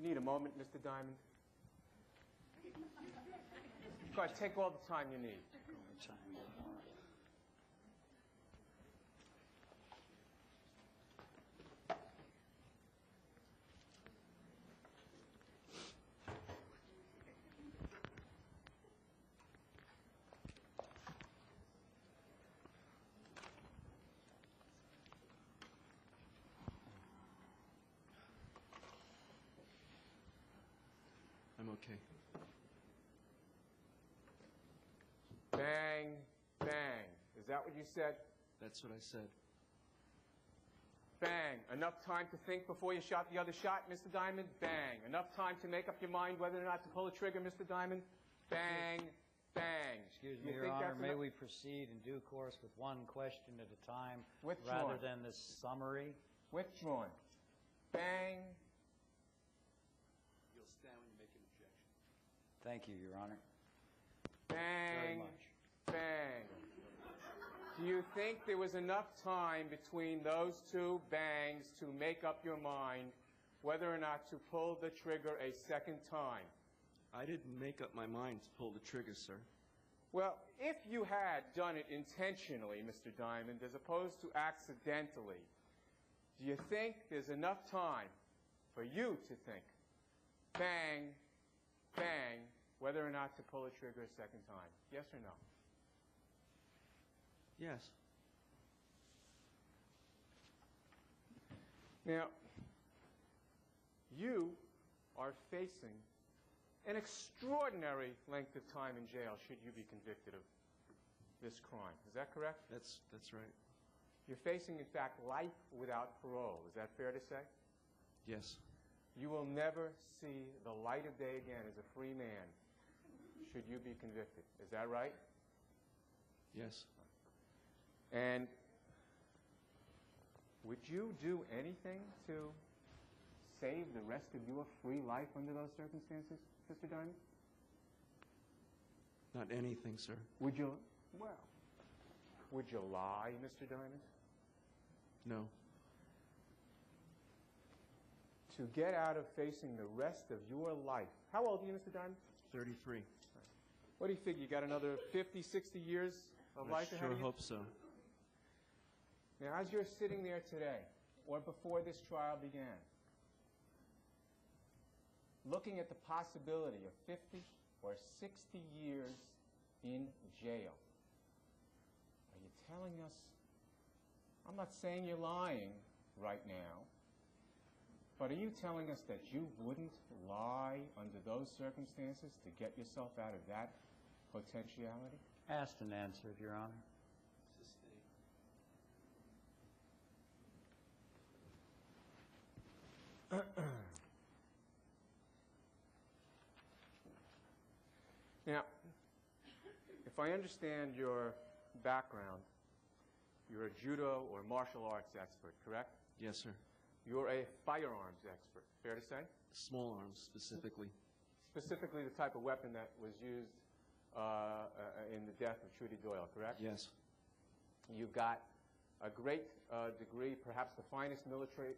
You need a moment, Mr. Diamond? Go ahead, take all the time you need. I'm okay. Bang, bang. Is that what you said? That's what I said. Bang. Enough time to think before you shot the other shot, Mr. Diamond? Bang. Enough time to make up your mind whether or not to pull a trigger, Mr. Diamond? Bang, bang. Excuse me, Your Honor, may we proceed in due course with one question at a time rather than this summary? Withdrawn. Bang. You'll stand when you make an objection. Thank you, Your Honor. Bang, Very much. bang. Do you think there was enough time between those two bangs to make up your mind whether or not to pull the trigger a second time? I didn't make up my mind to pull the trigger, sir. Well, if you had done it intentionally, Mr. Diamond, as opposed to accidentally, do you think there's enough time for you to think, bang, bang, whether or not to pull a trigger a second time? Yes or no? Yes. Now, you are facing an extraordinary length of time in jail should you be convicted of this crime. Is that correct? That's right. You're facing, in fact, life without parole. Is that fair to say? Yes. You will never see the light of day again as a free man should you be convicted. Is that right? Yes. And would you do anything to save the rest of your free life under those circumstances, Mr. Diamond? Not anything, sir. Would you, well, would you lie, Mr. Diamond? No. To get out of facing the rest of your life. How old are you, Mr. Diamond? 33. What do you figure? You got another 50, 60 years of life ahead of you? I sure hope so. Now, as you're sitting there today, or before this trial began, looking at the possibility of 50 or 60 years in jail, are you telling us, I'm not saying you're lying right now, but are you telling us that you wouldn't lie under those circumstances to get yourself out of that potentiality? Asked and answered, Your Honor. Now, if I understand your background, you're a judo or martial arts expert, correct? Yes, sir. You're a firearms expert, fair to say? Small arms, specifically. Specifically the type of weapon that was used in the death of Trudy Doyle, correct? Yes. You got a great degree, perhaps the finest military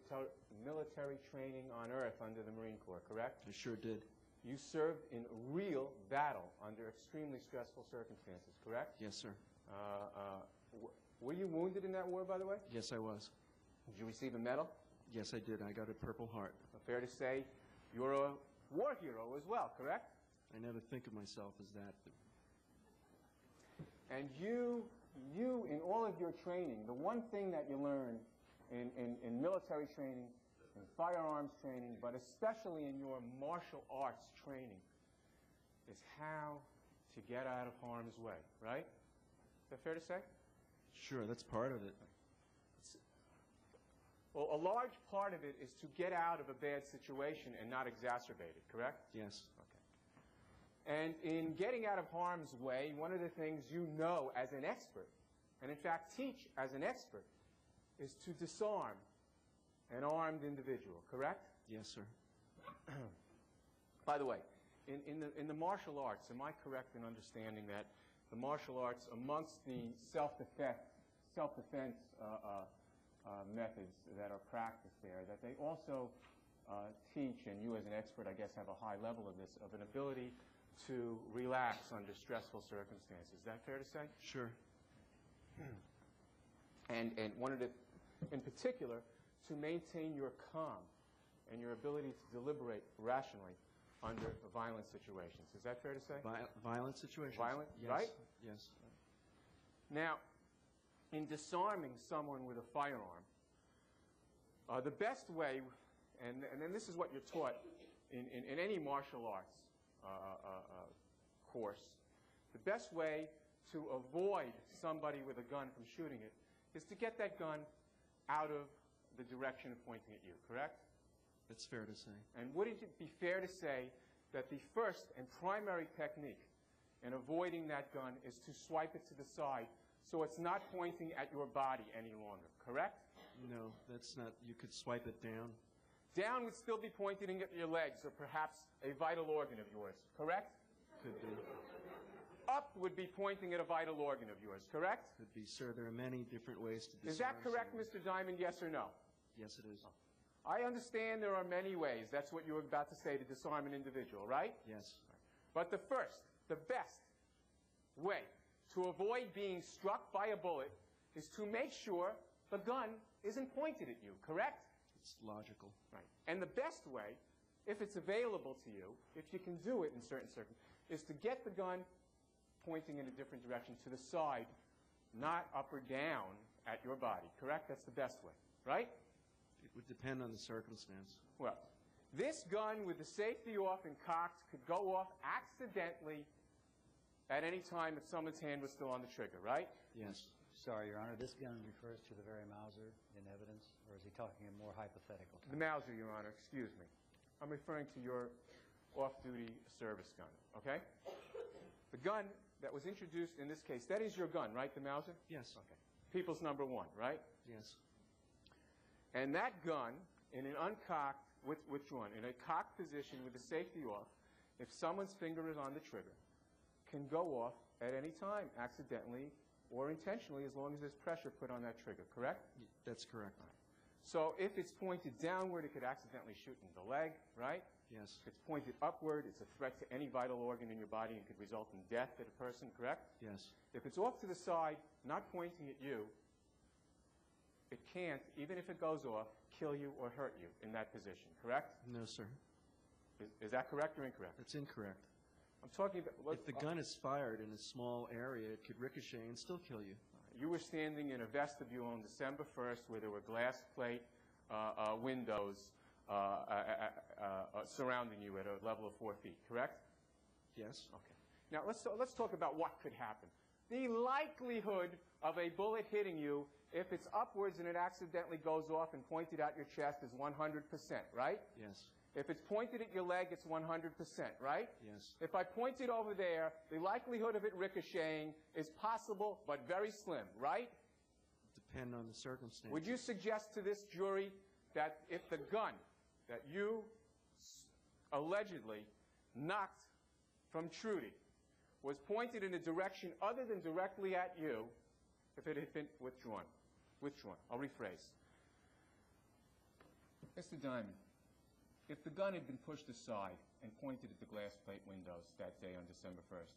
training on earth under the Marine Corps, correct? I sure did. You served in real battle under extremely stressful circumstances, correct? Yes, sir. Were you wounded in that war, by the way? Yes, I was. Did you receive a medal? Yes, I did. I got a Purple Heart. Fair to say you're a war hero as well, correct? I never think of myself as that. And you, in all of your training, the one thing that you learn in military training, in firearms training, but especially in your martial arts training, is how to get out of harm's way, right? Is that fair to say? Sure, that's part of it. Well, a large part of it is to get out of a bad situation and not exacerbate it, correct? Yes. Okay. And in getting out of harm's way, one of the things you know as an expert, and in fact teach as an expert, is to disarm an armed individual, correct? Yes, sir. By the way, in the martial arts, am I correct in understanding that the martial arts, amongst the self-defense methods that are practiced there, that they also teach, and you as an expert, I guess, have a high level of this, of an ability to relax under stressful circumstances. Is that fair to say? Sure. And wanted to, in particular, to maintain your calm and your ability to deliberate rationally under violent situations. Is that fair to say? Violent situations? Violent, yes. right? Yes. Now, in disarming someone with a firearm, the best way, and this is what you're taught in any martial arts course, the best way to avoid somebody with a gun from shooting it is to get that gun out of the direction of pointing at you, correct? That's fair to say. And would it be fair to say that the first and primary technique in avoiding that gun is to swipe it to the side so it's not pointing at your body any longer, correct? No, that's not. You could swipe it down. Down would still be pointing at your legs or perhaps a vital organ of yours, correct? Could be. Up would be pointing at a vital organ of yours, correct? Could be, sir. There are many different ways to disarm. Is that correct, someone. Mr. Diamond, yes or no? Yes, it is. I understand there are many ways. That's what you were about to say, to disarm an individual, right? Yes. But the first, the best way to avoid being struck by a bullet is to make sure the gun isn't pointed at you, correct? It's logical. Right. And the best way, if it's available to you, if you can do it in certain circumstances, is to get the gun pointing in a different direction, to the side, not up or down at your body, correct? That's the best way, right? It would depend on the circumstance. Well, this gun with the safety off and cocked could go off accidentally at any time if someone's hand was still on the trigger, right? Yes. Sorry, Your Honor, this gun refers to the very Mauser in evidence, or is he talking in more hypothetical terms? The Mauser, Your Honor, excuse me. I'm referring to your off-duty service gun, okay? The gun that was introduced in this case, that is your gun, right, the Mauser? Yes. Okay. People's number one, right? Yes. And that gun, in an uncocked, which one? In a cocked position with the safety off, if someone's finger is on the trigger, can go off at any time, accidentally or intentionally, as long as there's pressure put on that trigger, correct? That's correct. Right. So if it's pointed downward, it could accidentally shoot in the leg, right? Yes. If it's pointed upward, it's a threat to any vital organ in your body and could result in death at a person, correct? Yes. If it's off to the side, not pointing at you, it can't, even if it goes off, kill you or hurt you in that position, correct? No, sir. Is that correct or incorrect? That's incorrect. I'm talking about... If the gun is fired in a small area, it could ricochet and still kill you. You were standing in a vestibule on December 1st where there were glass plate windows surrounding you at a level of 4 feet, correct? Yes. Okay. Now, let's talk about what could happen. The likelihood of a bullet hitting you, if it's upwards and it accidentally goes off and pointed at your chest, is 100%, right? Yes. If it's pointed at your leg, it's 100%, right? Yes. If I point it over there, the likelihood of it ricocheting is possible but very slim, right? Depend on the circumstance. Would you suggest to this jury that if the gun that you allegedly knocked from Trudy was pointed in a direction other than directly at you, if it had been withdrawn? I'll rephrase. Mr. Diamond, if the gun had been pushed aside and pointed at the glass plate windows that day on December 1st,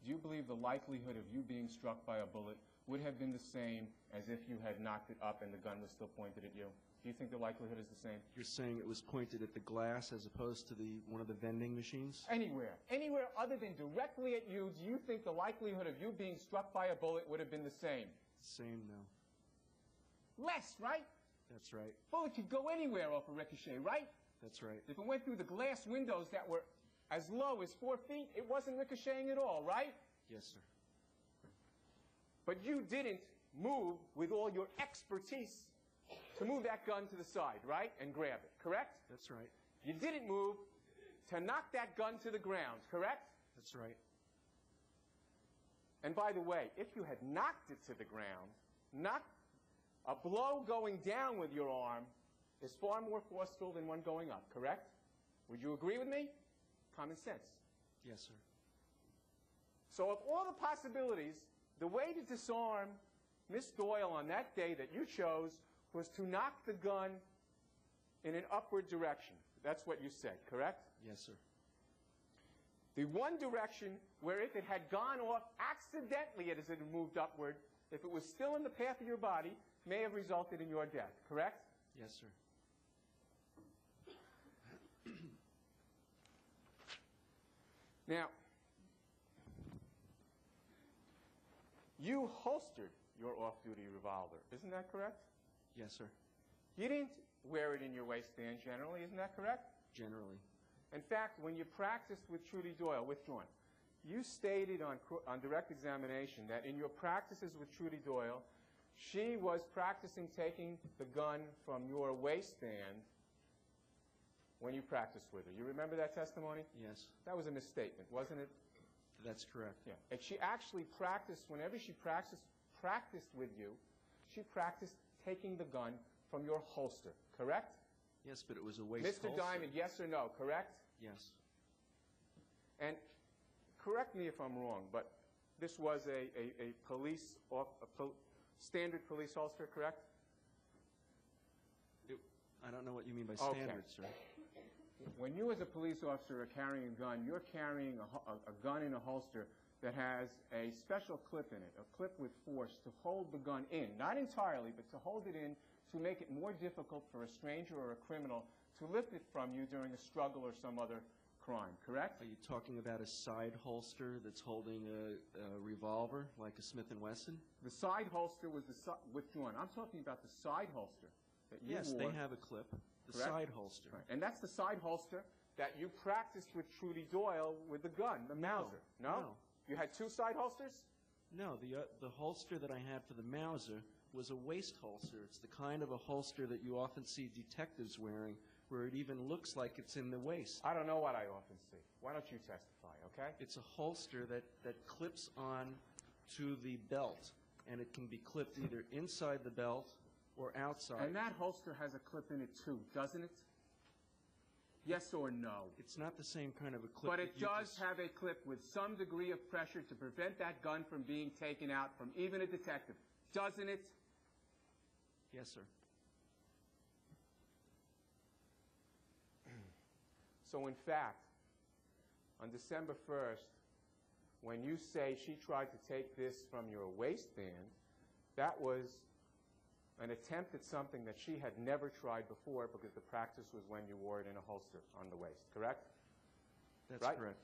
do you believe the likelihood of you being struck by a bullet would have been the same as if you had knocked it up and the gun was still pointed at you? Do you think the likelihood is the same? You're saying it was pointed at the glass as opposed to one of the vending machines? Anywhere other than directly at you, do you think the likelihood of you being struck by a bullet would have been the same? Same, no. Less, right? That's right. Bullet could go anywhere off a ricochet, right? That's right. If it went through the glass windows that were as low as 4 feet, it wasn't ricocheting at all, right? Yes, sir. But you didn't move with all your expertise to move that gun to the side, right, and grab it, correct? That's right. You didn't move to knock that gun to the ground, correct? That's right. And by the way, if you had knocked it to the ground, a blow going down with your arm is far more forceful than one going up, correct? Would you agree with me? Common sense. Yes, sir. So of all the possibilities, the way to disarm Miss Doyle on that day that you chose was to knock the gun in an upward direction. That's what you said, correct? Yes, sir. The one direction where if it had gone off accidentally as it had moved upward, if it was still in the path of your body, may have resulted in your death, correct? Yes, sir. Now, you holstered your off-duty revolver, isn't that correct? Yes, sir. You didn't wear it in your waistband generally, isn't that correct? Generally. In fact, when you practiced with Trudy Doyle, withdrawn, you stated on direct examination that in your practices with Trudy Doyle, she was practicing taking the gun from your waistband when you practiced with her. You remember that testimony? Yes. That was a misstatement, wasn't it? That's correct. Yeah. And she actually practiced, whenever she practiced with you, she practiced taking the gun from your holster, correct? Yes, but it was a waist Mr. holster. Diamond, yes or no, correct? Yes. And correct me if I'm wrong, but this was a standard police holster, correct? I don't know what you mean by standard, sir. When you as a police officer are carrying a gun, you're carrying a gun in a holster that has a special clip in it, a clip with force to hold the gun in, not entirely, but to hold it in to make it more difficult for a stranger or a criminal to lift it from you during a struggle or some other crime, correct? Are you talking about a side holster that's holding a revolver, like a Smith & Wesson? The side holster was withdrawn. I'm talking about the side holster that you wore. Yes, they have a clip. The Correct? side holster. Right. And that's the side holster that you practiced with Trudy Doyle with the gun, the Mauser. No? You had two side holsters? No, the holster that I had for the Mauser was a waist holster. It's the kind of a holster that you often see detectives wearing, where it even looks like it's in the waist. I don't know what I often see. Why don't you testify, okay? It's a holster that clips on to the belt, and it can be clipped either inside the belt or outside. And that holster has a clip in it too, doesn't it? Yes or no? It's not the same kind of a clip. But it does have a clip with some degree of pressure to prevent that gun from being taken out from even a detective, doesn't it? Yes, sir. So in fact, on December 1st, when you say she tried to take this from your waistband, that was an attempt at something that she had never tried before because the practice was when you wore it in a holster on the waist, correct? That's right? correct.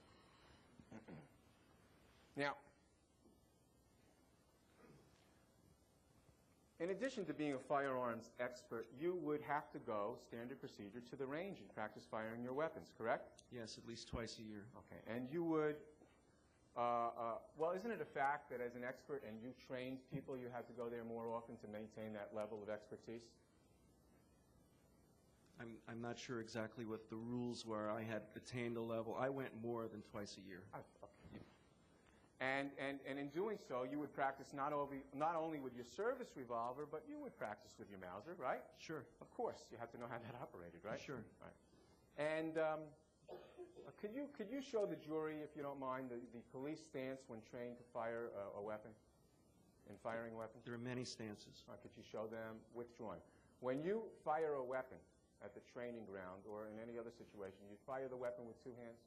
Now, in addition to being a firearms expert, you would have to go, standard procedure, to the range and practice firing your weapons, correct? Yes, at least twice a year. Okay, and you would, well, isn't it a fact that as an expert and you trained people, you have to go there more often to maintain that level of expertise? I'm not sure exactly what the rules were. I had attained a level. I went more than twice a year. Okay. And in doing so, you would practice not only with your service revolver, but you would practice with your Mauser, right? Sure. Of course. You have to know how that operated, right? Sure. Right. And could you show the jury, if you don't mind, the police stance when trained to fire a weapon, in firing a weapon? There are many stances. Could you show them withdrawn? When you fire a weapon at the training ground or in any other situation, you fire the weapon with two hands?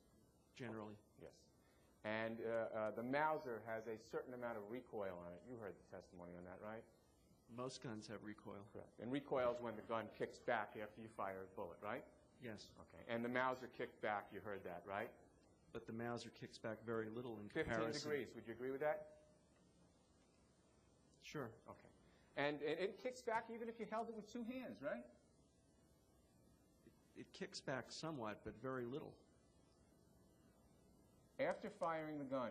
Generally. Yes. And the Mauser has a certain amount of recoil on it. You heard the testimony on that, right? Most guns have recoil. Correct. And recoil is when the gun kicks back after you fire a bullet, right? Yes. Okay. And the Mauser kicked back, you heard that, right? But the Mauser kicks back very little in 15 comparison. degrees. Would you agree with that? Sure. Okay. And it kicks back even if you held it with two hands, right? It kicks back somewhat, but very little. After firing the gun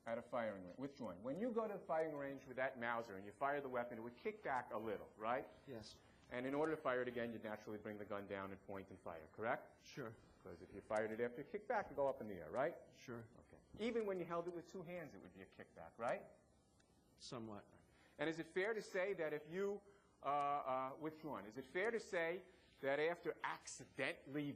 at a firing range, withdrawn, when you go to the firing range with that Mauser and you fire the weapon, it would kick back a little, right? Yes. And in order to fire it again, you'd naturally bring the gun down and point and fire, correct? Sure. Because if you fired it after a kickback, it'd go up in the air, right? Sure. Okay. Even when you held it with two hands, it would be a kickback, right? Somewhat. And is it fair to say that if you withdrawn, is it fair to say that after accidentally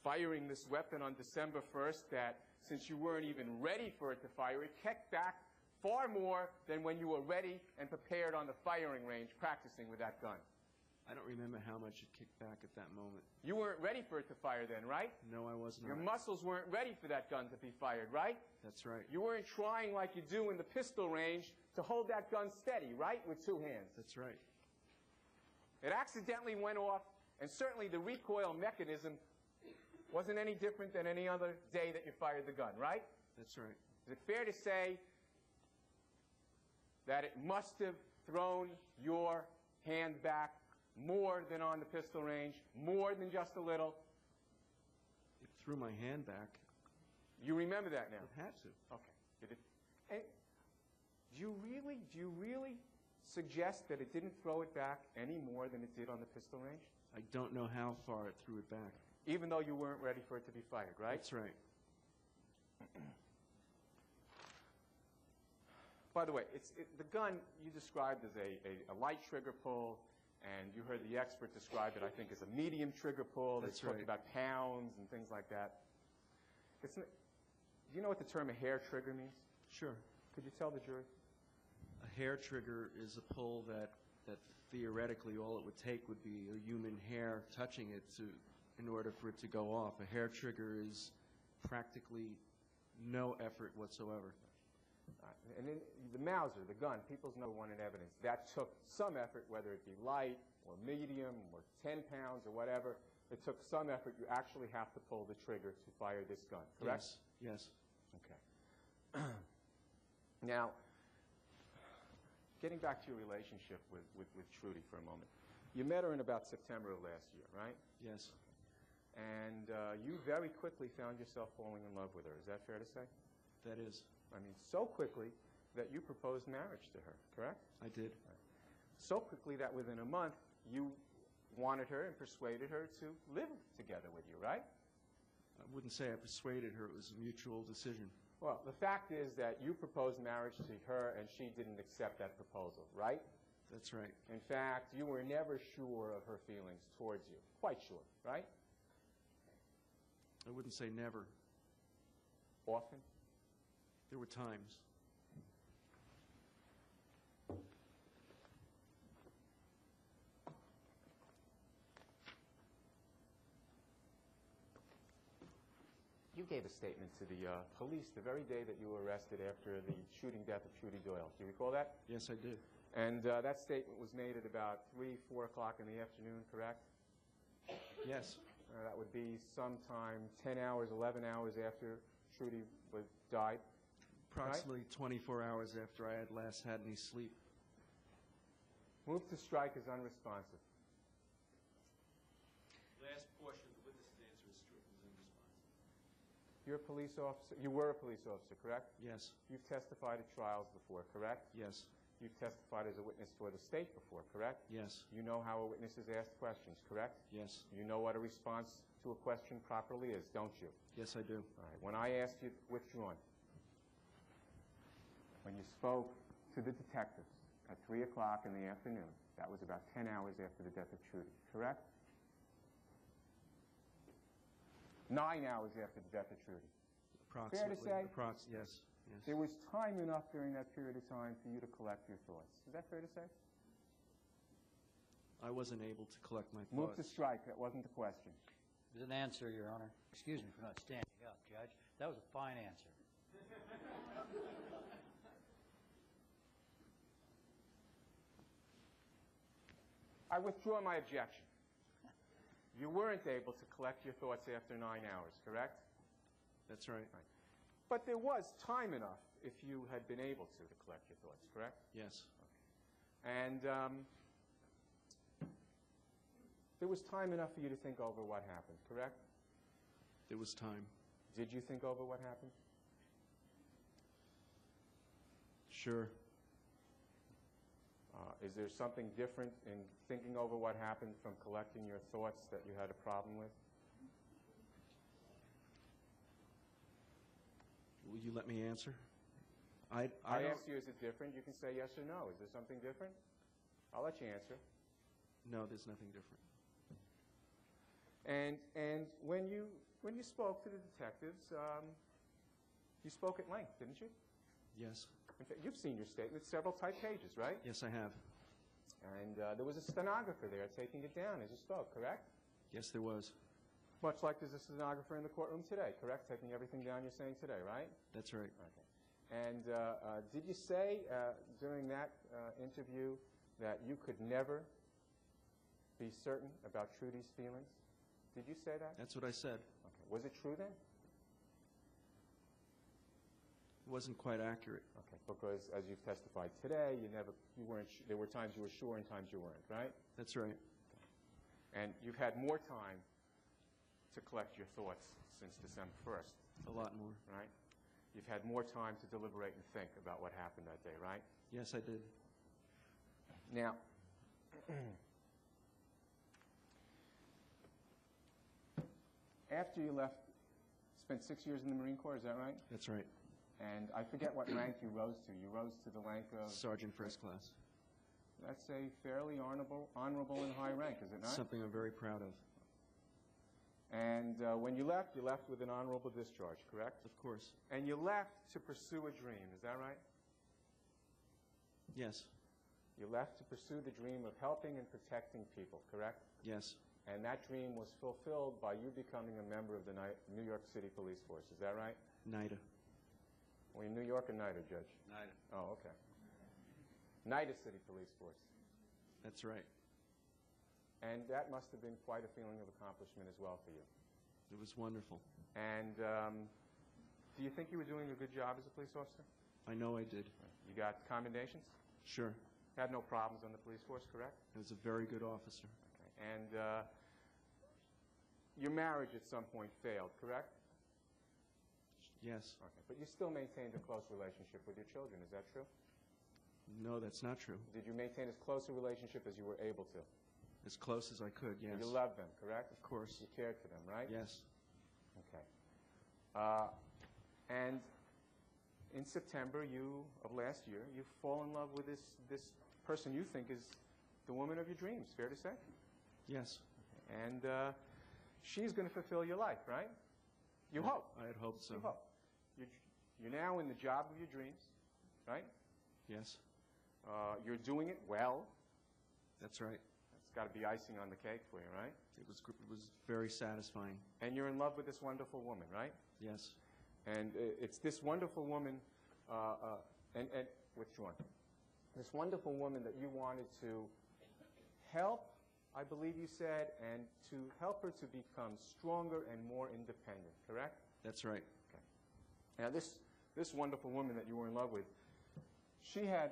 firing this weapon on December 1st, that since you weren't even ready for it to fire, it kicked back far more than when you were ready and prepared on the firing range practicing with that gun? I don't remember how much it kicked back at that moment. You weren't ready for it to fire then, right? No, I was not. Your muscles weren't ready for that gun to be fired, right? That's right. You weren't trying like you do in the pistol range to hold that gun steady, right, with two hands. That's right. It accidentally went off, and certainly the recoil mechanism wasn't any different than any other day that you fired the gun, right? That's right. Is it fair to say that it must have thrown your hand back more than on the pistol range, more than just a little? It threw my hand back. You remember that now? It had to. Okay. And do you really suggest that it didn't throw it back any more than it did on the pistol range? I don't know how far it threw it back. Even though you weren't ready for it to be fired, right? That's right. By the way, the gun you described as a light trigger pull, and you heard the expert describe it, I think, as a medium trigger pull. They talked about pounds and things like that. Do you know what the term a hair trigger means? Sure. Could you tell the jury? A hair trigger is a pull that theoretically all it would take would be a human hair touching it in order for it to go off. A hair trigger is practically no effort whatsoever. And then the Mauser, the gun, people's number one in evidence, that took some effort, whether it be light or medium or 10 pounds or whatever. It took some effort. You actually have to pull the trigger to fire this gun, correct? Yes. Okay. Now, getting back to your relationship with Trudy for a moment. You met her in about September of last year, right? Yes. And you very quickly found yourself falling in love with her. Is that fair to say? That is. I mean, so quickly that you proposed marriage to her, correct? I did. So quickly that within a month you wanted her and persuaded her to live together with you, right? I wouldn't say I persuaded her. It was a mutual decision. Well, the fact is that you proposed marriage to her and she didn't accept that proposal, right? That's right. In fact, you were never sure of her feelings towards you. Quite sure, right? I wouldn't say never. Often? There were times. You gave a statement to the police the very day that you were arrested after the shooting death of Trudy Doyle. Do you recall that? Yes, I did. And that statement was made at about 3, 4 o'clock in the afternoon, correct? Yes. That would be sometime 10 hours, 11 hours after Trudy died. Approximately 24 hours after I had last had any sleep. Move to strike is unresponsive. Last portion of the witness's answer is Stewart was unresponsive. You're a police officer. You were a police officer, correct? Yes. You've testified at trials before, correct? Yes. You've testified as a witness for the state before, correct? Yes. You know how a witness is asked questions, correct? Yes. You know what a response to a question properly is, don't you? Yes, I do. All right. When I asked you withdrawn, when you spoke to the detectives at 3 o'clock in the afternoon, that was about 10 hours after the death of Trudy, correct? 9 hours after the death of Trudy. Approximately. Fair to say? Yes. Yes. There was time enough during that period of time for you to collect your thoughts. Is that fair to say? I wasn't able to collect my Move thoughts. to strike. That wasn't the question. It was an answer, Your Honor. Excuse me for not standing up, Judge. That was a fine answer. I withdraw my objection. You weren't able to collect your thoughts after 9 hours, correct? That's right. But there was time enough if you had been able to collect your thoughts, correct? Yes. And there was time enough for you to think over what happened, correct? There was time. Did you think over what happened? Sure. Is there something different in thinking over what happened from collecting your thoughts that you had a problem with? Will you let me answer? I asked you, is it different? You can say yes or no. Is there something different? I'll let you answer. No, there's nothing different. And when you spoke to the detectives, you spoke at length, didn't you? Yes. In fact, you've seen your statement, several typed pages, right? Yes, I have. And there was a stenographer there taking it down as you spoke, correct? Yes, there was. Much like there's a stenographer in the courtroom today, correct? Taking everything down you're saying today, right? That's right. Okay. And did you say during that interview that you could never be certain about Trudy's feelings? Did you say that? That's what I said. Okay. Was it true then? It wasn't quite accurate. Okay, because as you've testified today, you weren't. There were times you were sure and times you weren't, right? That's right. Okay. And you've had more time to collect your thoughts since December 1st. A lot more. Right? You've had more time to deliberate and think about what happened that day, right? Yes, I did. Now, after you left, spent 6 years in the Marine Corps, is that right? That's right. And I forget what rank you rose to. You rose to the rank of? Sergeant First Class. That's a fairly honorable and high rank, is it not? Something I'm very proud of. And when you left with an honorable discharge, correct? Of course. And you left to pursue a dream, is that right? Yes. You left to pursue the dream of helping and protecting people, correct? Yes. And that dream was fulfilled by you becoming a member of the New York City Police Force, is that right? NIDA. Were you New York or NIDA, Judge? NIDA. Oh, okay. NIDA City Police Force. That's right. And that must have been quite a feeling of accomplishment as well for you. It was wonderful. And do you think you were doing a good job as a police officer? I know I did. You got commendations? Sure. Had no problems on the police force, correct? I was a very good officer. Okay. And your marriage at some point failed, correct? Yes. Okay. But you still maintained a close relationship with your children, is that true? No, that's not true. Did you maintain as close a relationship as you were able to? As close as I could, yes. You loved them, correct? Of course. You cared for them, right? Yes. Okay. And in September of last year, you fall in love with this person you think is the woman of your dreams, fair to say? Yes. And she's going to fulfill your life, right? You hope. I had hoped so. You hope. You're now in the job of your dreams, right? Yes. You're doing it well. That's right. It's got to be icing on the cake for you, right? It was very satisfying. And you're in love with this wonderful woman, right? Yes. And it's this wonderful woman, and withdrawn. This wonderful woman that you wanted to help, I believe you said, and to help her to become stronger and more independent, correct? That's right. Okay. Now this wonderful woman that you were in love with, she had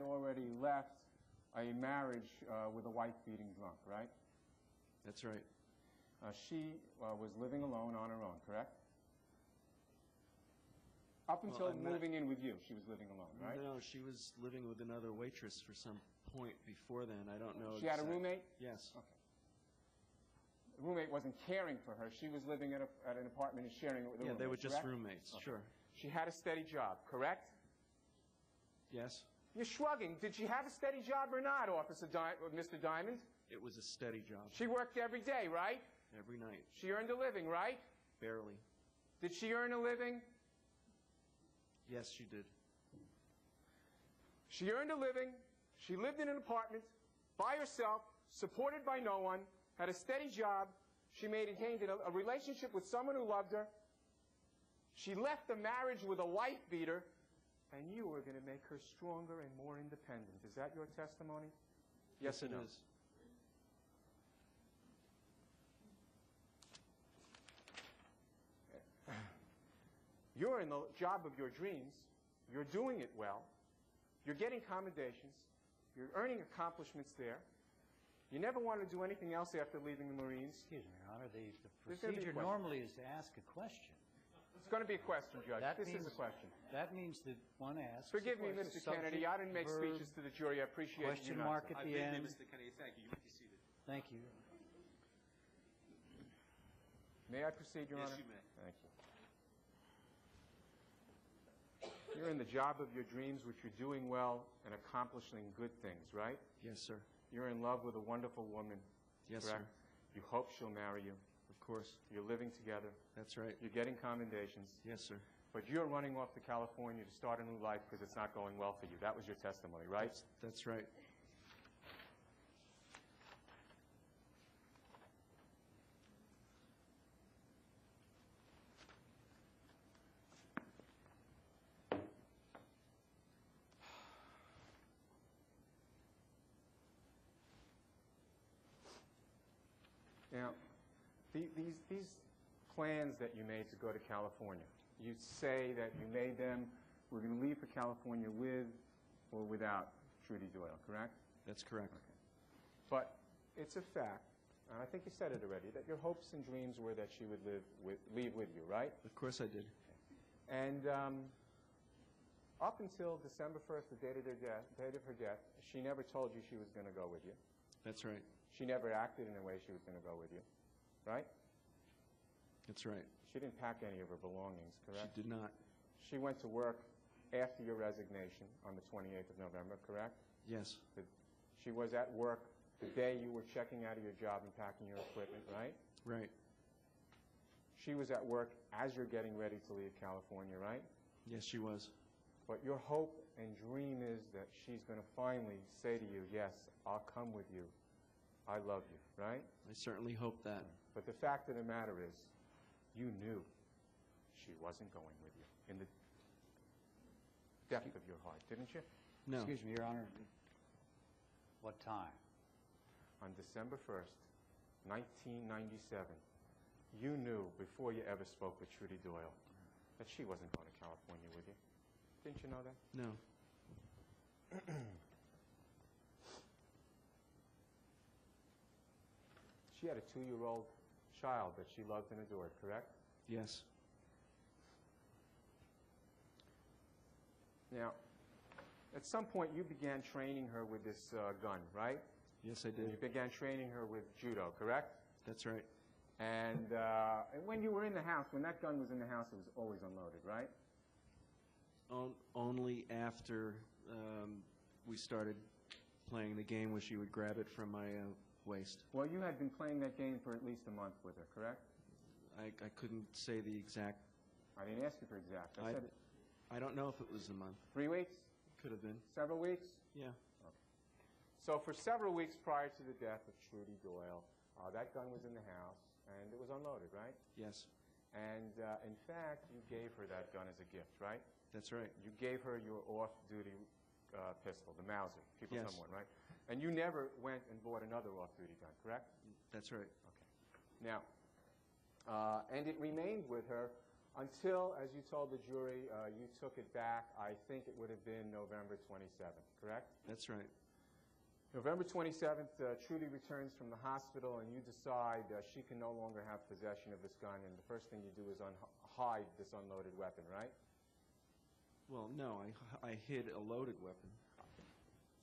already left a marriage with a wife-beating drunk, right? That's right. She was living alone on her own, correct? Up until moving in with you, she was living alone, right? No, she was living with another waitress for some point before then. I don't know. She had a roommate? Yes. Okay. The roommate wasn't caring for her. She was living at an apartment and sharing it with a roommate, Yeah, they were just correct? roommates, Okay. sure. She had a steady job, correct? Yes. You're shrugging. Did she have a steady job or not, Mr. Diamond? It was a steady job. She worked every day, right? Every night. She earned a living, right? Barely. Did she earn a living? Yes, she did. She earned a living. She lived in an apartment by herself, supported by no one, had a steady job. She maintained a relationship with someone who loved her. She left the marriage with a wife beater, and you were going to make her stronger and more independent. Is that your testimony? Yes, or it no? is. You're in the job of your dreams. You're doing it well. You're getting commendations. You're earning accomplishments there. You never want to do anything else after leaving the Marines. Excuse me, Your Honor, the There's gonna be a procedure question. normally is to ask a question. It's going to be a question, Judge. This is a question. That means that one asks. Forgive me, of course, Mr. Kennedy. I didn't make subject, speeches to the jury. I appreciate you question not mark to. at the end. Mr. Kennedy. Thank you. You may be seated. Thank you. May I proceed, Your Honor? Yes, you may. Thank you. You're in the job of your dreams, which you're doing well and accomplishing good things, right? Yes, sir. You're in love with a wonderful woman, Yes, correct? sir. You hope she'll marry you. Of course. You're living together. That's right. You're getting commendations. Yes, sir. But you're running off to California to start a new life because it's not going well for you. That was your testimony, right? That's right. Now, these plans that you made to go to California, you say that you made them, we're going to leave for California with or without Trudy Doyle, correct? That's correct. Okay. But it's a fact, and I think you said it already, that your hopes and dreams were that she would leave with you, right? Of course I did. And up until December 1st, the date of her death, she never told you she was going to go with you. That's right. She never acted in a way she was going to go with you, right? That's right. She didn't pack any of her belongings, correct? She did not. She went to work after your resignation on the 28th of November, correct? Yes. She was at work the day you were checking out of your job and packing your equipment, right? Right. She was at work as you're getting ready to leave California, right? Yes, she was. But your hope and dream is that she's going to finally say to you, yes, I'll come with you. I love you, right? I certainly hope that. But the fact of the matter is, you knew she wasn't going with you in the depth of your heart, didn't you? No. Excuse me, Your Honor. What time? On December 1st, 1997, you knew before you ever spoke with Trudy Doyle that she wasn't going to California with you. Didn't you know that? No. She had a 2-year-old child that she loved and adored, correct? Yes. Now, at some point you began training her with this gun, right? Yes, I And you did. began training her with judo, correct? That's right. And when you were in the house, when that gun was in the house, it was always unloaded, right? Only after we started playing the game where she would grab it from my waist. Well, you had been playing that game for at least a month with her, correct? I couldn't say the exact. I didn't ask you for exact. I said I don't know if it was a month. 3 weeks? Could have been. Several weeks? Yeah. Okay. So for several weeks prior to the death of Trudy Doyle, that gun was in the house, and it was unloaded, right? Yes. And in fact, you gave her that gun as a gift, right? That's right. You gave her your off-duty pistol, the Mauser, People Yes. Someone, right? And you never went and bought another off-duty gun, correct? That's right. Okay. Now, and it remained with her until, as you told the jury, you took it back. I think it would have been November 27th, correct? That's right. November 27th, Trudy returns from the hospital, and you decide she can no longer have possession of this gun, and the first thing you do is hide this unloaded weapon, right? Well, no, I hid a loaded weapon.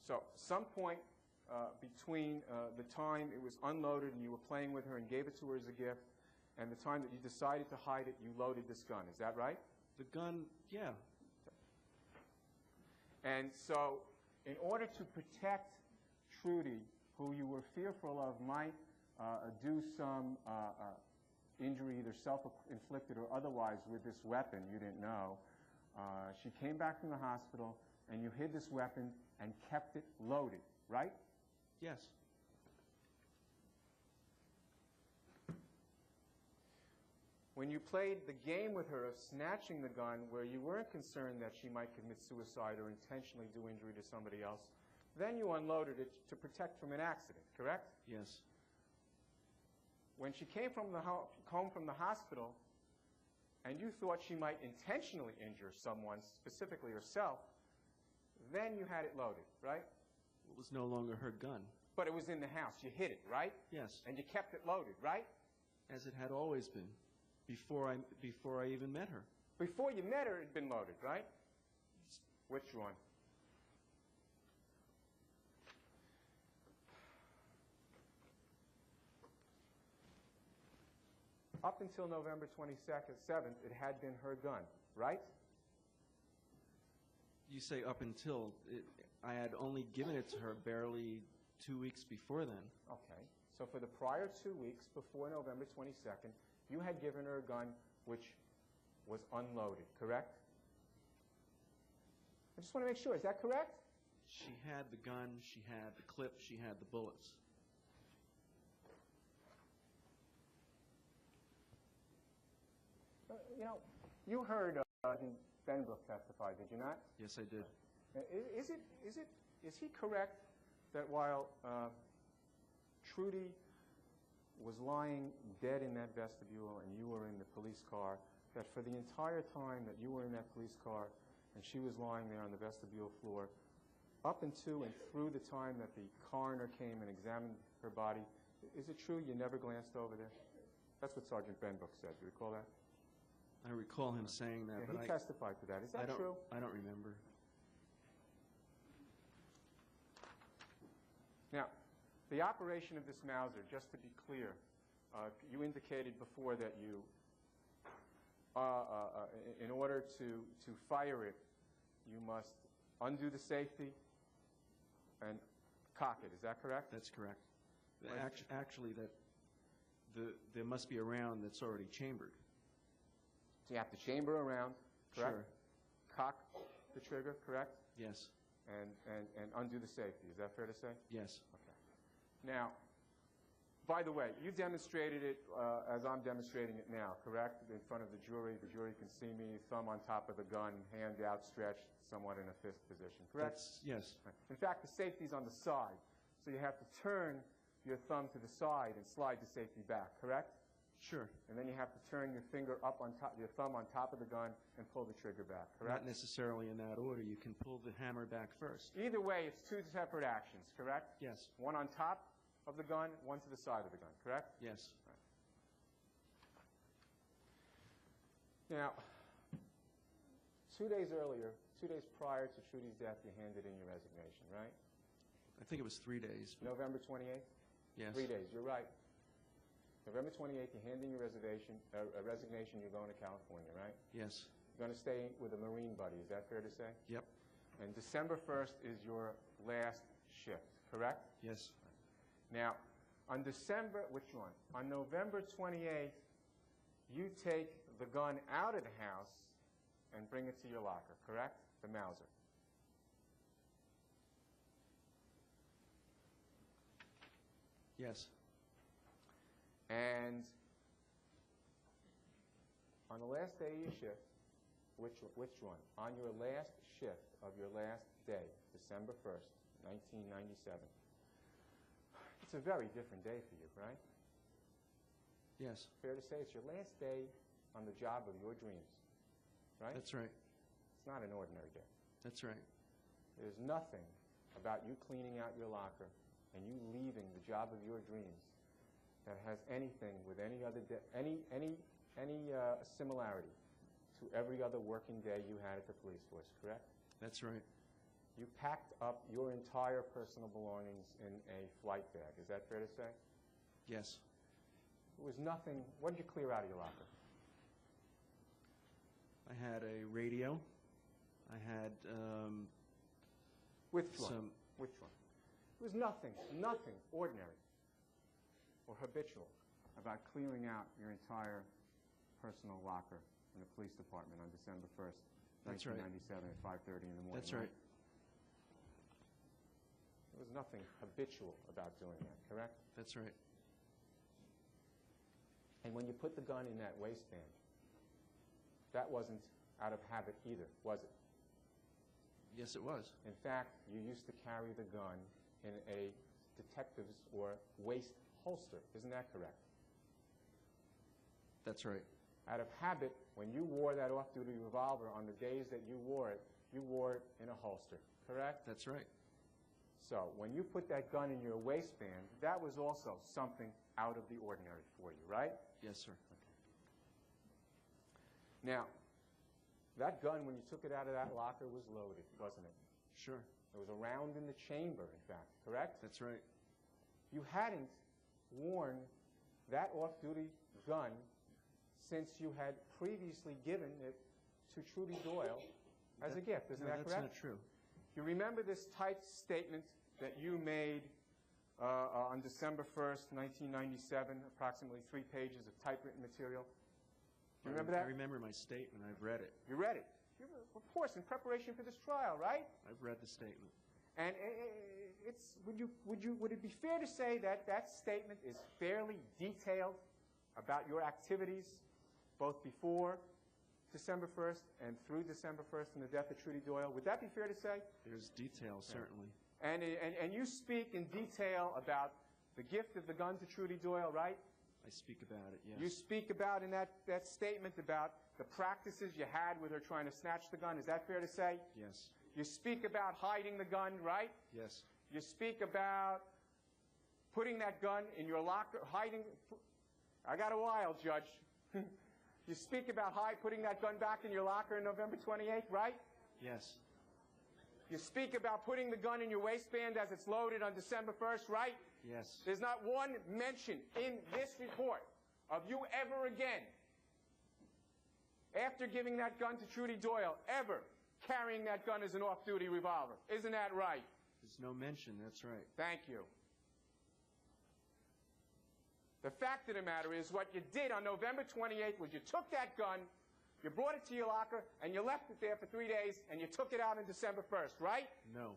So some point between the time it was unloaded and you were playing with her and gave it to her as a gift and the time that you decided to hide it, you loaded this gun. Is that right? The gun, yeah. And so in order to protect Trudy, who you were fearful of might do some injury, either self-inflicted or otherwise, with this weapon you didn't know, she came back from the hospital and you hid this weapon and kept it loaded, right? Yes. When you played the game with her of snatching the gun where you weren't concerned that she might commit suicide or intentionally do injury to somebody else, then you unloaded it to protect from an accident, correct? Yes. When she came home from the hospital and you thought she might intentionally injure someone, specifically herself, then you had it loaded, right? It was no longer her gun. But it was in the house. You hid it, right? Yes. And you kept it loaded, right? As it had always been, before I even met her. Before you met her, it had been loaded, right? Which one? Up until November 27th, it had been her gun, right? You say up until. I had only given it to her barely 2 weeks before then. Okay. So for the prior 2 weeks before November 22nd, you had given her a gun which was unloaded, correct? I just want to make sure. Is that correct? She had the gun, she had the clip, she had the bullets. You know, you heard Benbrook testify, did you not? Yes, I did. Is he correct that while Trudy was lying dead in that vestibule and you were in the police car, that for the entire time that you were in that police car and she was lying there on the vestibule floor, up into and through the time that the coroner came and examined her body, is it true you never glanced over there? That's what Sergeant Benbook said. Do you recall that? I recall him saying that, Yeah, but he testified to that. Is that true? I don't remember. Now, the operation of this Mauser, just to be clear, you indicated before that you, in order to fire it, you must undo the safety and cock it. Is that correct? That's correct. Actually, there must be a round that's already chambered. So you have to chamber a round, correct? Sure. Cock the trigger, correct? Yes. And undo the safety. Is that fair to say? Yes. Okay. Now, by the way, you demonstrated it as I'm demonstrating it now, correct? In front of the jury. The jury can see me, thumb on top of the gun, hand outstretched, somewhat in a fist position, correct? Yes. In fact, the safety's on the side, so you have to turn your thumb to the side and slide the safety back, correct? Sure. And then you have to turn your finger up on top, your thumb on top of the gun, and pull the trigger back, correct? Not necessarily in that order. You can pull the hammer back first. Either way, it's two separate actions, correct? Yes. One on top of the gun, one to the side of the gun, correct? Yes. Right. Now, 2 days earlier, 2 days prior to Trudy's death, you handed in your resignation, right? I think it was 3 days. November 28th? Yes. 3 days, you're right. November 28th, you hand in your resignation, you're going to California, right? Yes. You're going to stay with a Marine buddy, is that fair to say? Yep. And December 1st is your last shift, correct? Yes. Now, on which one? On November 28th, you take the gun out of the house and bring it to your locker, correct? The Mauser. Yes. And on the last day of your shift, which one? On your last shift of your last day, December 1st, 1997. It's a very different day for you, right? Yes. Fair to say it's your last day on the job of your dreams, right? That's right. It's not an ordinary day. That's right. There's nothing about you cleaning out your locker and you leaving the job of your dreams that has anything with any other similarity to every other working day you had at the police force, correct? That's right. You packed up your entire personal belongings in a flight bag. Is that fair to say? Yes. There was nothing. What did you clear out of your locker? I had a radio. I had Which one? some. Which one? There was nothing ordinary or habitual about clearing out your entire personal locker in the police department on December 1st, That's right. 1997 at 5:30 in the morning. That's right. There was nothing habitual about doing that, correct? That's right. And when you put the gun in that waistband, that wasn't out of habit either, was it? Yes, it was. In fact, you used to carry the gun in a detective's or waist holster. Isn't that correct? That's right. Out of habit, when you wore that off-duty revolver on the days that you wore it in a holster, correct? That's right. So when you put that gun in your waistband, that was also something out of the ordinary for you, right? Yes, sir. Okay. Now, that gun, when you took it out of that locker, was loaded, wasn't it? Sure. There was a round in the chamber, in fact, correct? That's right. You hadn't worn that off-duty gun since you had previously given it to Trudy Doyle as a gift. Isn't that correct? That's not true. You remember this typed statement that you made on December 1st, 1997, approximately 3 pages of typewritten material? Do you remember that? I remember my statement. I've read it. You read it? Of course, in preparation for this trial, right? I've read the statement. And would it be fair to say that that statement is fairly detailed about your activities both before December 1st and through December 1st and the death of Trudy Doyle? Would that be fair to say? There's detail, certainly. And you speak in detail about the gift of the gun to Trudy Doyle, right? I speak about it, yes. You speak about in that statement about the practices you had with her trying to snatch the gun. Is that fair to say? Yes. You speak about hiding the gun, right? Yes. You speak about putting that gun in your locker, hiding. I got a while, Judge. You speak about putting that gun back in your locker on November 28th, right? Yes. You speak about putting the gun in your waistband as it's loaded on December 1st, right? Yes. There's not one mention in this report of you ever again, after giving that gun to Trudy Doyle, ever carrying that gun as an off-duty revolver. Isn't that right? There's no mention, that's right. Thank you. The fact of the matter is, what you did on November 28th was you took that gun, you brought it to your locker, and you left it there for 3 days, and you took it out on December 1st, right? No.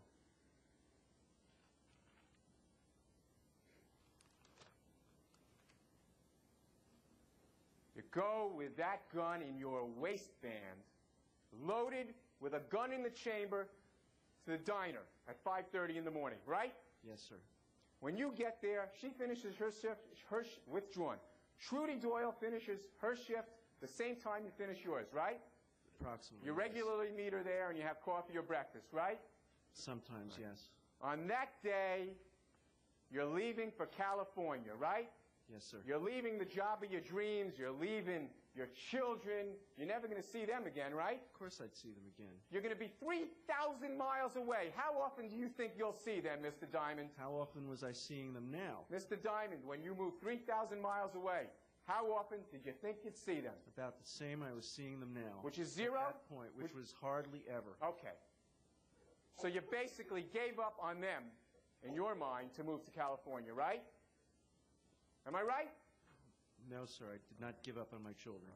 You go with that gun in your waistband, loaded with a gun in the chamber, to the diner at 5:30 in the morning, right? Yes, sir. When you get there, she finishes her shift, withdrawn. Trudy Doyle finishes her shift the same time you finish yours, right? Approximately. You regularly meet her there and you have coffee or breakfast, right? Sometimes, yes. On that day, you're leaving for California, right? Yes, sir. You're leaving the job of your dreams. You're leaving your children. You're never going to see them again, right? Of course I'd see them again. You're going to be 3,000 miles away. How often do you think you'll see them, Mr. Diamond? How often was I seeing them now? Mr. Diamond, when you moved 3,000 miles away, how often did you think you'd see them? About the same I was seeing them now. Which is zero? At that point, which was hardly ever. Okay. So you basically gave up on them, in your mind, to move to California, right? Am I right? No, sir, I did not give up on my children.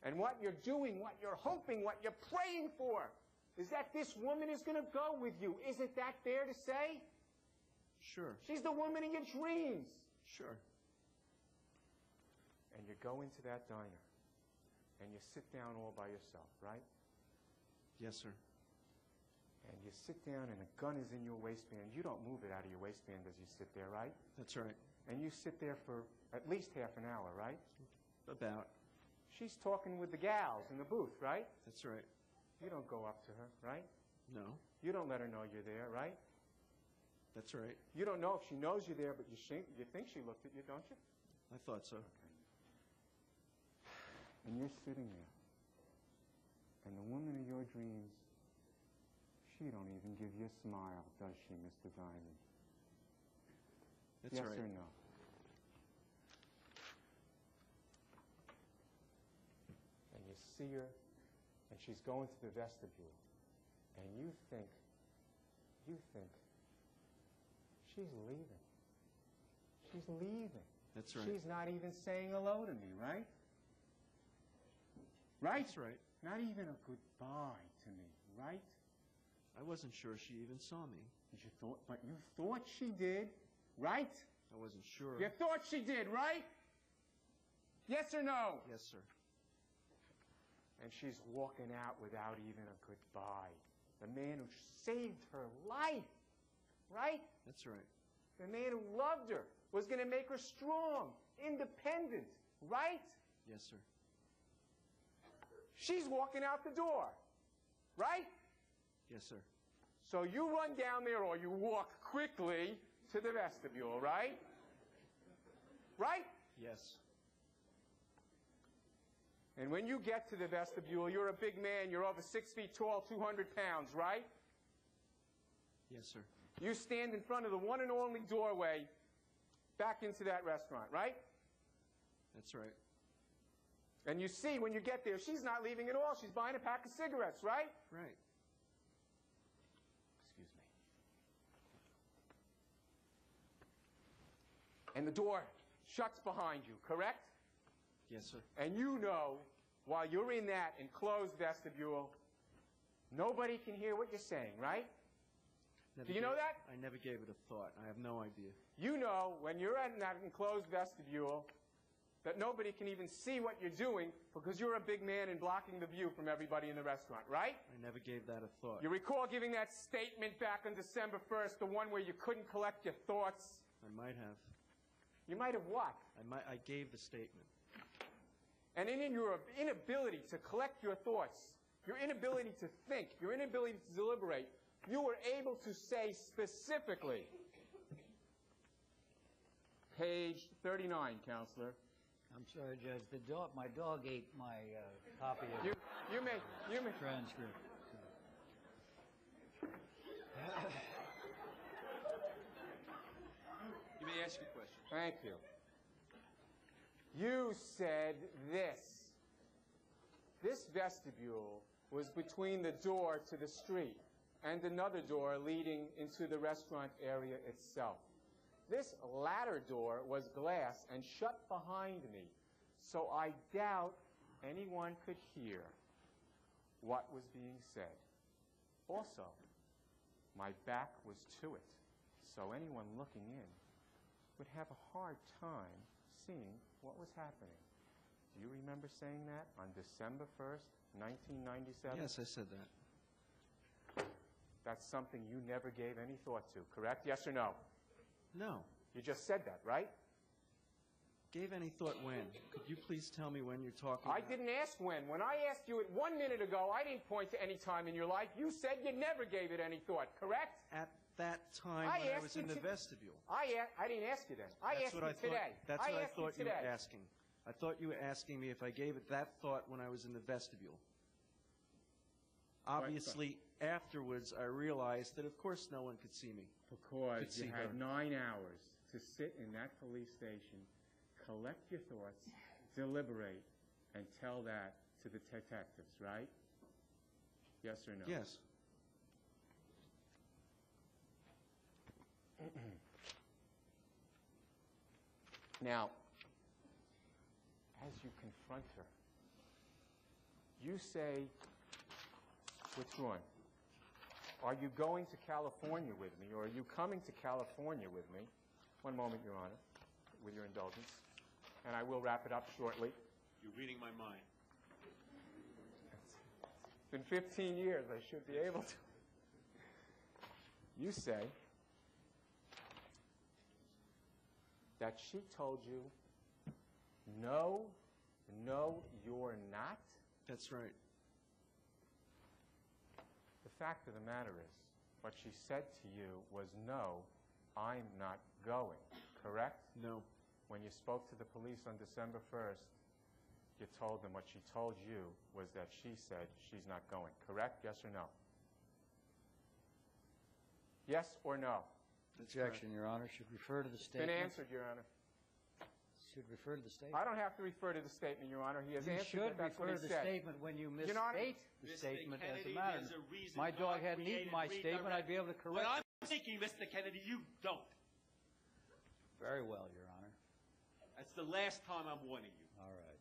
And what you're doing, what you're hoping, what you're praying for, is that this woman is going to go with you. Isn't that fair to say? Sure. She's the woman of your dreams. Sure. And you go into that diner, and you sit down all by yourself, right? Yes, sir. And you sit down, and a gun is in your waistband. You don't move it out of your waistband as you sit there, right? That's right. And you sit there for at least half an hour, right? About. She's talking with the gals in the booth, right? That's right. You don't go up to her, right? No. You don't let her know you're there, right? That's right. You don't know if she knows you're there, but you think she looked at you, don't you? I thought so. Okay. And you're sitting there. And the woman of your dreams, she don't even give you a smile, does she, Mr. Diamond? That's yes right. or no? And you see her, and she's going to the vestibule, and you think, she's leaving. She's leaving. That's right. She's not even saying hello to me, right? Right? That's right. Not even a goodbye to me, right? I wasn't sure she even saw me. But you thought she did, right? I wasn't sure. You thought she did, right? Yes or no? Yes, sir. And she's walking out without even a goodbye. The man who saved her life, right? That's right. The man who loved her, was going to make her strong, independent, right? Yes, sir. She's walking out the door, right? Yes, sir. So you run down there or you walk quickly to the vestibule, right? Right? Yes. And when you get to the vestibule, you're a big man, you're over 6 feet tall, 200 pounds, right? Yes, sir. You stand in front of the one and only doorway back into that restaurant, right? That's right. And you see when you get there, she's not leaving at all. She's buying a pack of cigarettes, right? Right. Excuse me. And the door shuts behind you, correct? Yes, sir. And you know, while you're in that enclosed vestibule, nobody can hear what you're saying, right? Do you know that? I never gave it a thought. I have no idea. You know, when you're in that enclosed vestibule, that nobody can even see what you're doing because you're a big man and blocking the view from everybody in the restaurant, right? I never gave that a thought. You recall giving that statement back on December 1st, the one where you couldn't collect your thoughts, I might have. You might have what? I gave the statement. And in your inability to collect your thoughts, your inability to think, your inability to deliberate, you were able to say specifically, page 39, Counselor. I'm sorry, Judge. My dog ate my copy of You may. transcript. You may ask your question. Thank you. You said this. This vestibule was between the door to the street and another door leading into the restaurant area itself. This latter door was glass and shut behind me, so I doubt anyone could hear what was being said. Also, my back was to it, so anyone looking in would have a hard time seeing what was happening. Do you remember saying that on December 1st, 1997? Yes, I said that. That's something you never gave any thought to, correct? Yes or no? No. You just said that, right? Gave any thought when? Could you please tell me when you're talking I about? didn't ask when. When I asked you it 1 minute ago, I didn't point to any time in your life. You said you never gave it any thought, correct? At that time when I was in the vestibule. I didn't ask you then. I asked you today. That's what I thought you were asking. I thought you were asking me if I gave it that thought when I was in the vestibule. Obviously, afterwards, I realized that, of course, no one could see me. Because you had 9 hours to sit in that police station, collect your thoughts, deliberate, and tell that to the detectives, right? Yes or no? Yes. Now, as you confront her, you say, withdrawn. Are you going to California with me, or are you coming to California with me? One moment, Your Honor, with your indulgence, and I will wrap it up shortly. You're reading my mind. It's been 15 years. I should be able to. You say that she told you, no, you're not? That's right. The fact of the matter is, what she said to you was, no, I'm not going, correct? No. When you spoke to the police on December 1st, you told them what she told you was that she said she's not going, correct? Yes or no? Yes or no? Objection, Your Honor. Should refer to the It's statement. been answered, Your Honor. Should refer to the statement. I don't have to refer to the statement, Your Honor. He has You answered should that. That's what refer he to the said. statement when you You're not- misstate the Mr. statement as a Kennedy, matter. there's a reason My dog God hadn't eaten created my statement. I'd be able to What correct I'm thinking, Mr. Kennedy, you don't. it. Very well, Your Honor. That's the last time I'm warning you. All right.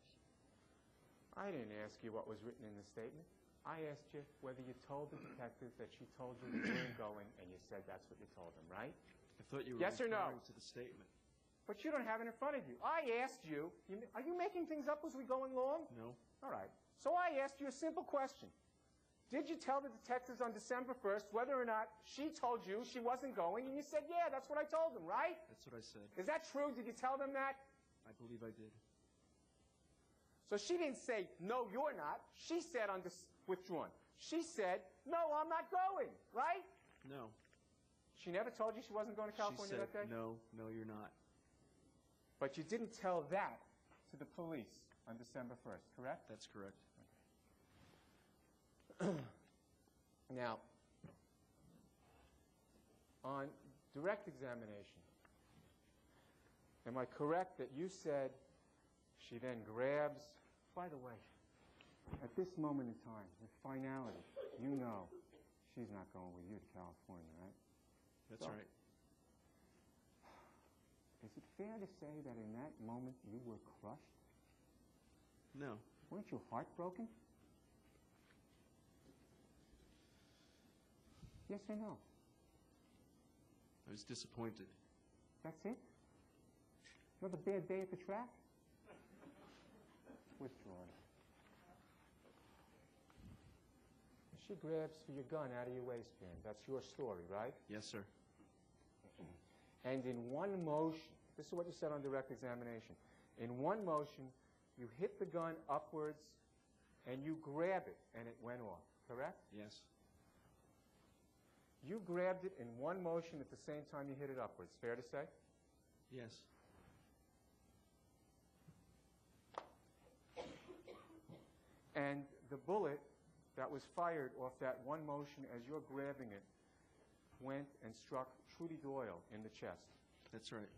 I didn't ask you what was written in the statement. I asked you whether you told the detectives that she told you you weren't going, and you said that's what you told them, right? I thought you were Yes or no? referring to the statement. But you don't have it in front of you. I asked you, are you making things up as we go along? No. All right. So I asked you a simple question. Did you tell the detectives on December 1st whether or not she told you she wasn't going? And you said, yeah, that's what I told them, right? That's what I said. Is that true? Did you tell them that? I believe I did. So she didn't say, no, you're not. She said withdrawn. She said, no, I'm not going, right? No. She never told you she wasn't going to California She said, that day? no, you're not. But you didn't tell that to the police on December 1st, correct? That's correct. Now, on direct examination, am I correct that you said she then grabs, by the way, at this moment in time, with finality, you know she's not going with you to California, right? That's right. Is it fair to say that in that moment you were crushed? No. Weren't you heartbroken? Yes or no? I was disappointed. That's it? Another bad day at the track? Withdrawn. She grabs for your gun out of your waistband. That's your story, right? Yes, sir. And in one motion, this is what you said on direct examination, in one motion, you hit the gun upwards and you grab it and it went off, correct? Yes. You grabbed it in one motion at the same time you hit it upwards, fair to say? Yes. And the bullet that was fired off that one motion as you're grabbing it went and struck Trudy Doyle in the chest. That's right.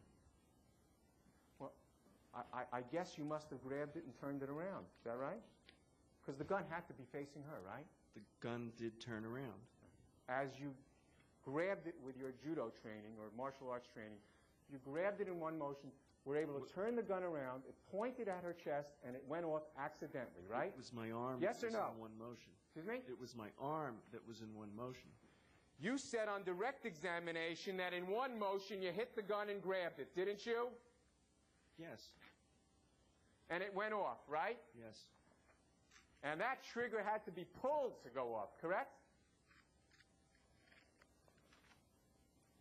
Well, I guess you must have grabbed it and turned it around. Is that right? Because the gun had to be facing her, right? The gun did turn around. As you grabbed it with your judo training or martial arts training, you grabbed it in one motion, were able to turn the gun around, it pointed at her chest, and it went off accidentally, right? It was my arm Yes that or was no? in one motion. Excuse me? It was my arm that was in one motion. You said on direct examination that in one motion you hit the gun and grabbed it, didn't you? Yes. And it went off, right? Yes. And that trigger had to be pulled to go off, correct?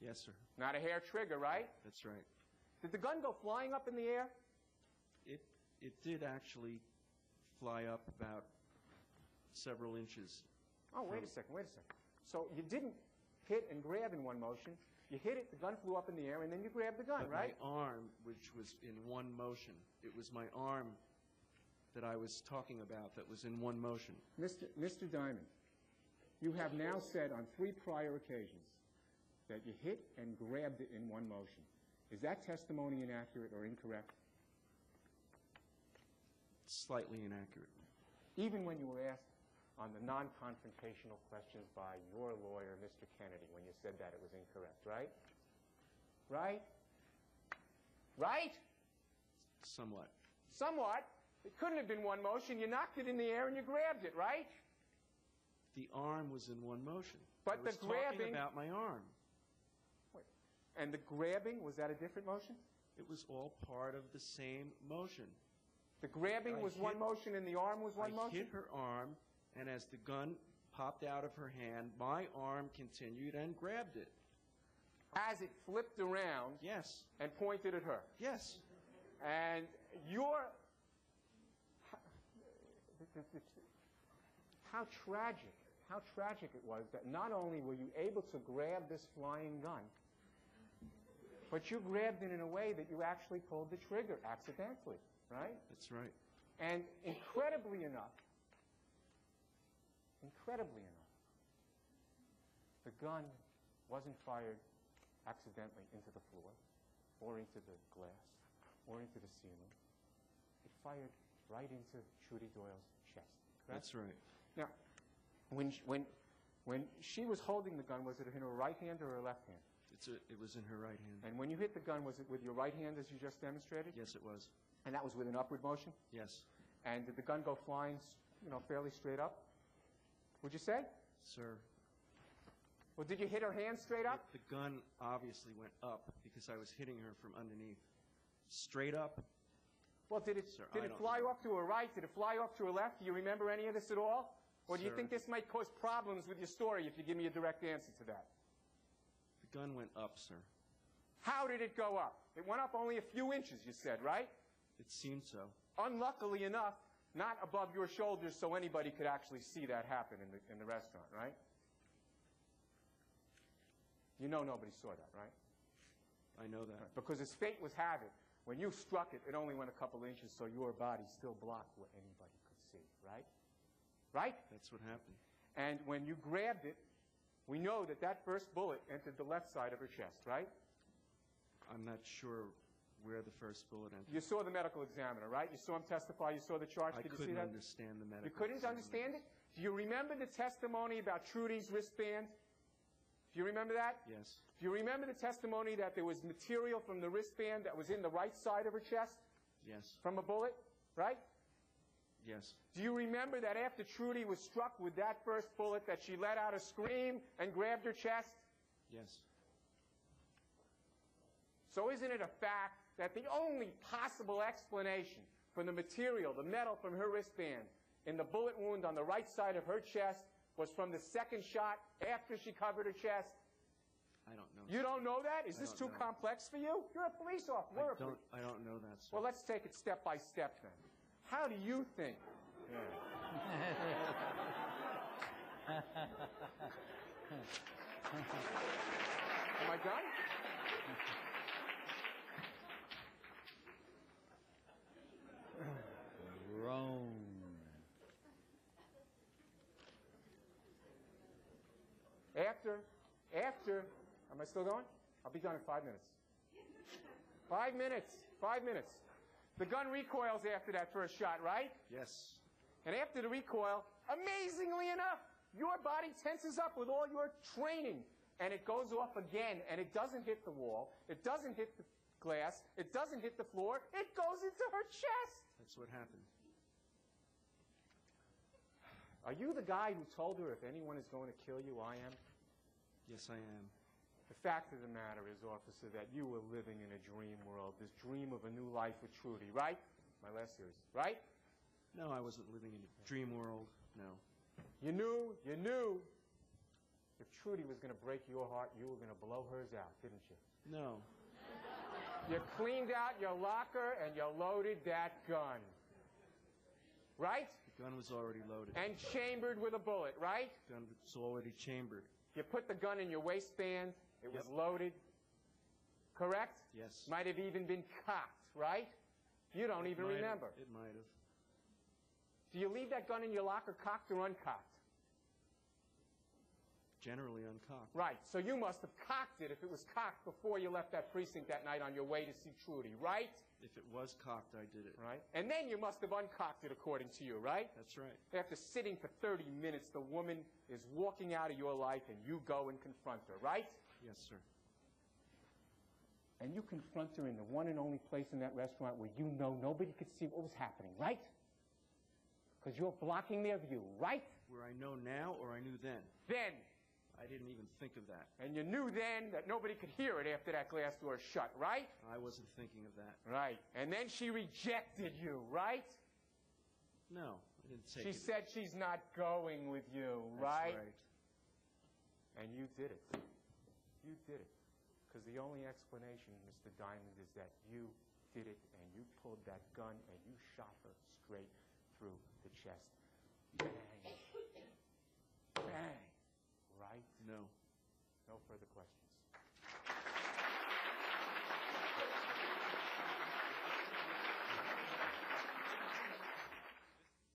Yes, sir. Not a hair trigger, right? That's right. Did the gun go flying up in the air? It did actually fly up about several inches. Oh, wait a second. So you didn't hit and grab in one motion. You hit it, the gun flew up in the air, and then you grabbed the gun, But right? my arm, which was in one motion, it was my arm that I was talking about that was in one motion. Mr. Diamond, you have now said on 3 prior occasions that you hit and grabbed it in one motion. Is that testimony inaccurate or incorrect? Slightly inaccurate. Even when you were asked on the non-confrontational questions by your lawyer, Mr. Kennedy, when you said that it was incorrect, right? Right? Right? Somewhat. Somewhat. It couldn't have been one motion. You knocked it in the air and you grabbed it, right? The arm was in one motion. But I was the grabbing... talking about my arm. Wait. And the grabbing, was that a different motion? It was all part of the same motion. The grabbing was one motion and the arm was one motion? I hit her arm, and as the gun popped out of her hand, my arm continued and grabbed it. As it flipped around... Yes. And pointed at her? Yes. And your... How tragic it was that not only were you able to grab this flying gun, but you grabbed it in a way that you actually pulled the trigger accidentally, right? That's right. And incredibly enough, the gun wasn't fired accidentally into the floor or into the glass or into the ceiling. It fired right into Trudy Doyle's chest. Correct? That's right. Now, when she was holding the gun, was it in her right hand or her left hand? It was in her right hand. And when you hit the gun, was it with your right hand as you just demonstrated? Yes, it was. And that was with an upward motion? Yes. And did the gun go flying, fairly straight up? Would you say? Sir. Well, did you hit her hand straight up? The gun obviously went up because I was hitting her from underneath. Straight up? Well, did it fly off to her right? Did it fly off to her left? Do you remember any of this at all? Or do you think this might cause problems with your story if you give me a direct answer to that? The gun went up, sir. How did it go up? It went up only a few inches, you said, right? It seemed so. Unluckily enough, not above your shoulders so anybody could actually see that happen in the restaurant, right? You know nobody saw that, right? I know that. Because as fate would have it, when you struck it, it only went a couple inches, so your body still blocked what anybody could see, right? Right? That's what happened. And when you grabbed it, we know that that first bullet entered the left side of her chest, right? I'm not sure where the first bullet entered. You saw the medical examiner, right? You saw him testify. You saw the charge. Did you see that? I couldn't understand the medical You couldn't examiner. understand it? Do you remember the testimony about Trudy's wristband? Do you remember that? Yes. Do you remember the testimony that there was material from the wristband that was in the right side of her chest? Yes. From a bullet, right? Yes. Do you remember that after Trudy was struck with that first bullet that she let out a scream and grabbed her chest? Yes. So isn't it a fact that the only possible explanation for the material, the metal from her wristband, in the bullet wound on the right side of her chest was from the second shot after she covered her chest? I don't know. You don't know that? Is I this don't too know. complex for you? You're a police officer. We're a police. I don't know that, sir. Well, let's take it step by step then. How do you think? Am I done? Rome. After, am I still going? I'll be done in 5 minutes. 5 minutes, 5 minutes. The gun recoils after that first shot, right? Yes. And after the recoil, amazingly enough, your body tenses up with all your training, and it goes off again, and it doesn't hit the wall, it doesn't hit the glass, it doesn't hit the floor, it goes into her chest. That's what happened. Are you the guy who told her if anyone is going to kill you, I am? Yes, I am. The fact of the matter is, officer, that you were living in a dream world, this dream of a new life with Trudy, right? My last series, right? No, I wasn't living in a dream world. No. You knew if Trudy was going to break your heart, you were going to blow hers out, didn't you? No. You cleaned out your locker and you loaded that gun. Right? The gun was already loaded. And chambered with a bullet, right? The gun was already chambered. You put the gun in your waistband. It was Yep. loaded. Correct? Yes. Might have even been cocked, right? You don't even remember. It might have. Do you leave that gun in your locker cocked or uncocked? Generally uncocked. Right. So you must have cocked it if it was cocked before you left that precinct that night on your way to see Trudy, right? If it was cocked, I did it. Right. And then you must have uncocked it according to you, right? That's right. After sitting for 30 minutes, the woman is walking out of your life and you go and confront her, right? Yes, sir. And you confront her in the one and only place in that restaurant where you know nobody could see what was happening, right? Because you're blocking their view, right? Where I know now or I knew then? Then. I didn't even think of that. And you knew then that nobody could hear it after that glass door shut, right? I wasn't thinking of that. Right. And then she rejected you, right? No, I didn't say She said she's not going with you, right? That's right. And you did it. You did it. Because the only explanation, Mr. Diamond, is that you did it and you pulled that gun and you shot her straight through the chest. Bang. Bang. Right? No. No further questions.